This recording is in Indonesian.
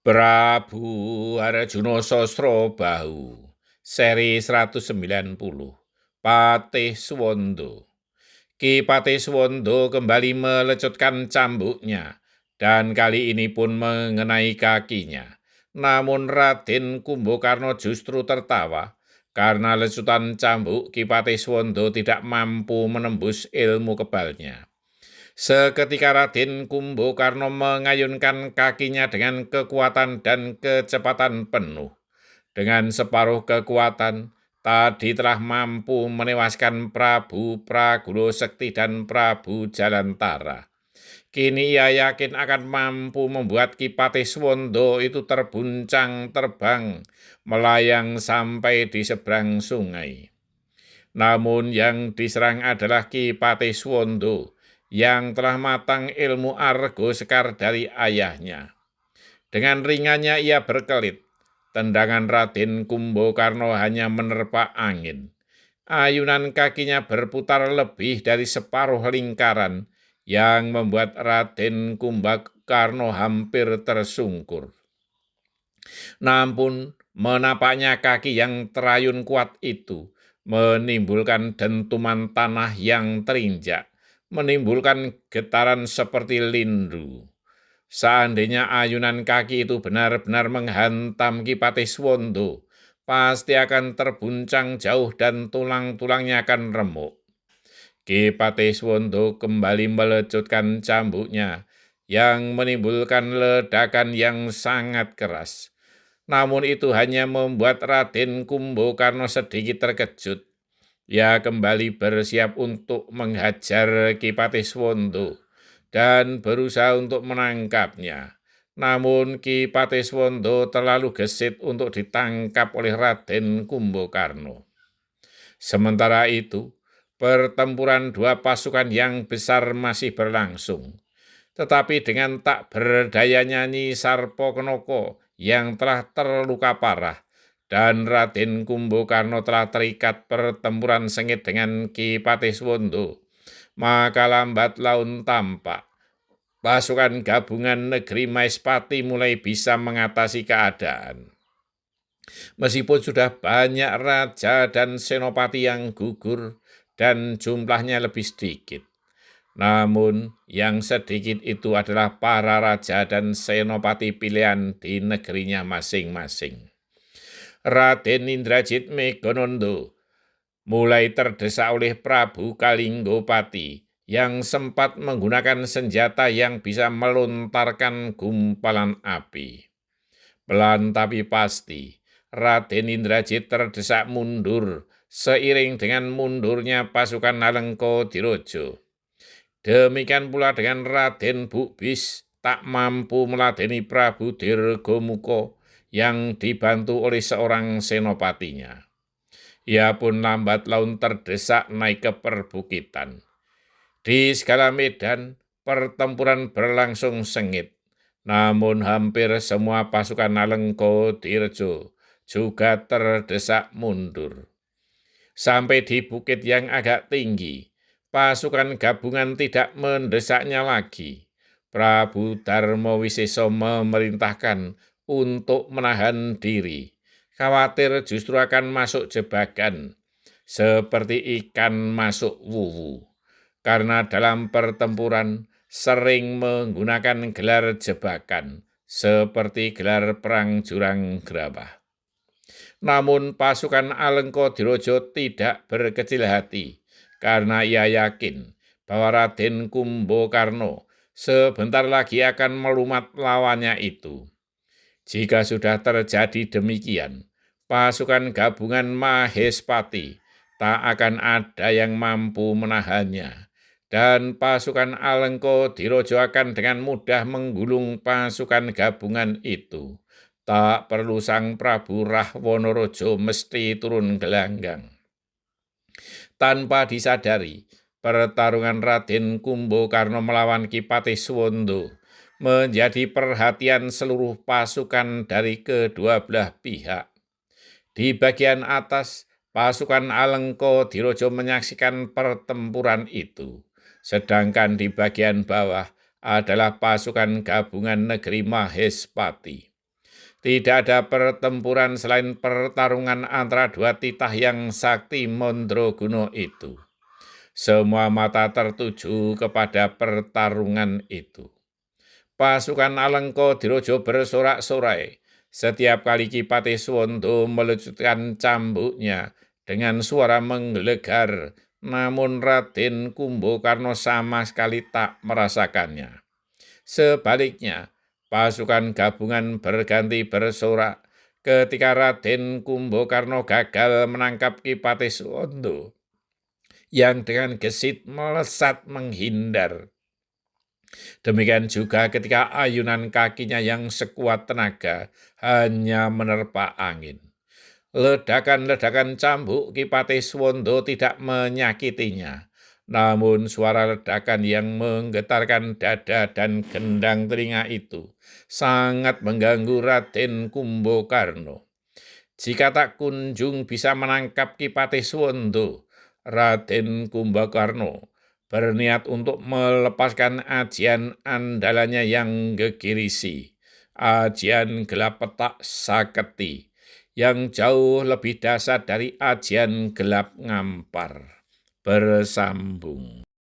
Prabu Arjuna Sasrabahu, seri 190, Patih Swanda. Ki Patih Swanda kembali melecutkan cambuknya, dan kali ini pun mengenai kakinya. Namun Raden Kumbakarna justru tertawa, karena lecutan cambuk Ki Patih Swanda tidak mampu menembus ilmu kebalnya. Seketika Raden Kumbakarna mengayunkan kakinya dengan kekuatan dan kecepatan penuh. Dengan separuh kekuatan, tadi telah mampu menewaskan Prabu Pragulo Sekti dan Prabu Jalantara. Kini ia yakin akan mampu membuat Ki Patih Swanda itu terbuncang terbang, melayang sampai di seberang sungai. Namun yang diserang adalah Ki Patih Swanda, yang telah matang ilmu argo sekar dari ayahnya. Dengan ringannya ia berkelit. Tendangan Raden Kumbakarna hanya menerpa angin. Ayunan kakinya berputar lebih dari separuh lingkaran, yang membuat Raden Kumbakarna hampir tersungkur. Namun menapaknya kaki yang terayun kuat itu menimbulkan dentuman tanah yang terinjak, menimbulkan getaran seperti lindu. Seandainya ayunan kaki itu benar-benar menghantam Ki Patih Swanda, pasti akan terbuncang jauh dan tulang-tulangnya akan remuk. Ki Patih Swanda kembali melecutkan cambuknya, yang menimbulkan ledakan yang sangat keras. Namun itu hanya membuat Raden Kumbakarna sedikit terkejut. Ia kembali bersiap untuk menghajar Ki Patih Swanda dan berusaha untuk menangkapnya. Namun Ki Patih Swanda terlalu gesit untuk ditangkap oleh Raden Kumbakarna. Sementara itu, pertempuran dua pasukan yang besar masih berlangsung. Tetapi dengan tak berdayanya Nyi Sarpakenaka yang telah terluka parah, dan Raden Kumbakarna telah terikat pertempuran sengit dengan Ki Patih Swanda, maka lambat laun tampak pasukan gabungan negeri Maespati mulai bisa mengatasi keadaan. Meskipun sudah banyak raja dan senopati yang gugur dan jumlahnya lebih sedikit, namun yang sedikit itu adalah para raja dan senopati pilihan di negerinya masing-masing. Raden Indrajit Megonando mulai terdesak oleh Prabu Kalinggopati yang sempat menggunakan senjata yang bisa melontarkan gumpalan api. Pelan tapi pasti, Raden Indrajit terdesak mundur seiring dengan mundurnya pasukan Alengka-Diraja. Demikian pula dengan Raden Bukbis tak mampu meladeni Prabu Dirgamuka yang dibantu oleh seorang senopatinya. Ia pun lambat laun terdesak naik ke perbukitan. Di segala medan, pertempuran berlangsung sengit. Namun hampir semua pasukan Alengka-Diraja juga terdesak mundur. Sampai di bukit yang agak tinggi, pasukan gabungan tidak mendesaknya lagi. Prabu Darmawisesa memerintahkan untuk menahan diri. Khawatir justru akan masuk jebakan, seperti ikan masuk wuwu. Karena dalam pertempuran sering menggunakan gelar jebakan, seperti gelar perang jurang gerabah. Namun pasukan Alengka-Diraja tidak berkecil hati, karena ia yakin bahwa Raden Kumbakarna sebentar lagi akan melumat lawannya itu. Jika sudah terjadi demikian, pasukan gabungan Mahespati tak akan ada yang mampu menahannya, dan pasukan Alengka-Diraja akan dengan mudah menggulung pasukan gabungan itu. Tak perlu Sang Prabu Rahwanaraja mesti turun gelanggang. Tanpa disadari, pertarungan Raden Kumbakarna melawan Ki Patih Swanda menjadi perhatian seluruh pasukan dari kedua belah pihak. Di bagian atas, pasukan Alengka-Diraja menyaksikan pertempuran itu, sedangkan di bagian bawah adalah pasukan gabungan negeri Mahespati. Tidak ada pertempuran selain pertarungan antara dua titah yang sakti Mandraguna itu. Semua mata tertuju kepada pertarungan itu. Pasukan Alengka Dirojo bersorak-sorai. Setiap kali Ki Patih-Swanda meluncurkan cambuknya dengan suara menggelegar, namun Raden Kumbakarna sama sekali tak merasakannya. Sebaliknya, pasukan gabungan berganti bersorak ketika Raden Kumbakarna gagal menangkap Ki Patih-Swanda yang dengan gesit melesat menghindar. Demikian juga ketika ayunan kakinya yang sekuat tenaga hanya menerpa angin. Ledakan-ledakan cambuk Ki Patih-Swanda tidak menyakitinya. Namun suara ledakan yang menggetarkan dada dan gendang telinga itu sangat mengganggu Raden Kumbakarna. Jika tak kunjung bisa menangkap Ki Patih-Swanda, Raden Kumbakarna berniat untuk melepaskan ajian andalannya yang gegirisi, ajian gelap petak saketi, yang jauh lebih dahsyat dari ajian gelap ngampar. Bersambung.